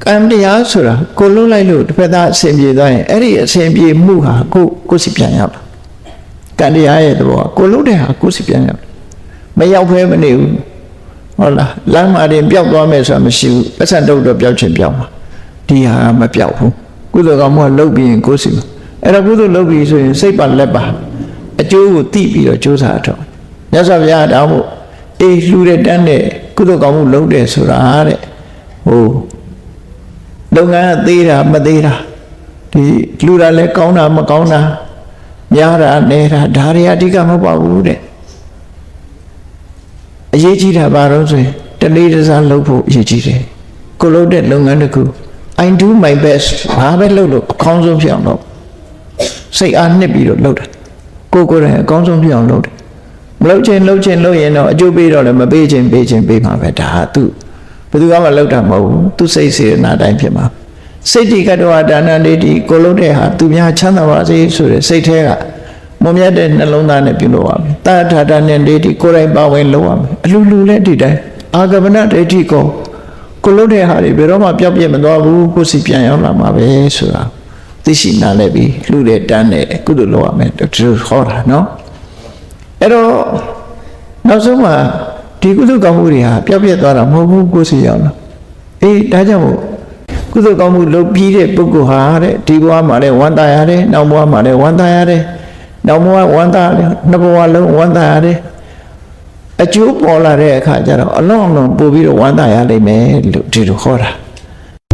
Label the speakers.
Speaker 1: ကံတရားဆိုတာကိုလုံးလိုက်လို့တစ်ဖက်သားအစဉ်ပြေသွားရင်အဲ့ဒီအစဉ်ပြေမှုဟာကိုစီပြန်ရောက်ကံတရားရဲ့သဘောကိုလုံးတဲ့ဟာကိုစီပြန်ရောက်မရောက်ဖဲမနေဘူးဟုတ်လားလမ်းမှာတင်ပျောက်သွားမယ်ဆိုတာမရှိဘူးပတ်စံတော့ပျောက်ချင်ပျောက်မှာဒီဟာမပျောက်ဘူးကုသိုလ်ကောင်းမှုကလုပ်ပြီးရင်ကိုစီအဲ့တော့ကုသိုလ်လုပ်ပြီးဆိုရင်စိတ်ပါလက်ပါအကျိုးကိုသိပြီးတော့ကြိုးစားတော့မြတ်စွာဘုရားတောင်းဖို့အေးလှူတဲ့တန်းတဲ့ကုသိုလ်ကောင်းမှုလုပ်တယ်ဆိုတာတဲ့ဟိုလုပ်ငန်းကသေးတာမသေးတာဒီလှူတာလဲကောင်းတာမကောင်းတာများတာနေတာဒါတွေအဓိကမဟုတ်ပါဘူးတဲ့အရေးကြီးတာဘာလို့ဆိုရင်တလေးတစားလုပ်ဖို့အရေးကြီးတယ်ကိုလုပ်တဲ့လုပ်ငန်းတစ်ခု I do my best ဘာပဲလုပ်လို့အကောင်းဆုံးဖြစ်အောင်လုပ်စိတ်အားနှစ်ပြီးတော့လုပ်တယ်ကိုယ်တိုင်အကောင်းဆုံးဖြစ်အောင်လုပ်တယ်မလုပ်ရင်တော့အကျိုးပေးတော့လည်းမပေးခြင်းပေးမှာပဲဒါဟာသူဘယ်သူမှလုပ်တာမဟုတ်ဘူးသူစိတ်စေနာတိုင်းဖြစ်မှာစိတ်တိကတောဒါနလေးဒီကိုလုပ်တဲ့ဟာသူများချမ်းသာပါစေဆိုတဲ့စိတ်ထဲကမုံမြတ်တဲ့နှလုံးသားနဲ့ပြုလုပ်ရမယ်တာထာတာနဲ့လေးဒီကိုယ်တိုင်ပါဝင်လုပ်ရမယ်အလူလည်းဒီတိုင်းအာဂမနဒိဋ္ဌိကိုလုပ်တဲ့ဟာတွေဘယ်တော့မှပျောက်ပြတ်မသွားဘူးကိုယ်စီပြန်ရောက်လာမှာပဲဆိုတာသိရှိနားလည်ပြီးလှူတဲ့တန်းနဲ့ကုသိုလ်လုပ်ရမယ်ဒီလိုဟောတာနော်အဲ့တော့နောက်ဆုံးမှာဒီကုသိုလ်ကောင်းမှုတွေဟာပျောက်ပြတ်သွားတာမဟုတ်ဘူးကိုယ်စီရောက်လာအေးဒါကြောင့်မို့ကုသိုလ်ကောင်းမှုလုပ်ပြီးတဲ့ပုဂ္ဂိုလ်ဟာတဲ့ဒီဘဝမှာလည်းဝမ်းသာရတယ်နောက်ဘဝမှာလည်းဝမ်းသာရတယ်နောက်ဘဝဝမ်းသာတယ်နှစ်ဘဝလုံးဝမ်းသာရတယ်အကျိုးပေါ်လာတဲ့အခါကျတော့အလုံးပို့ပြီးတော့ဝမ်းသာရလိမ့်မယ်လို့ဒီလိုဟောတာ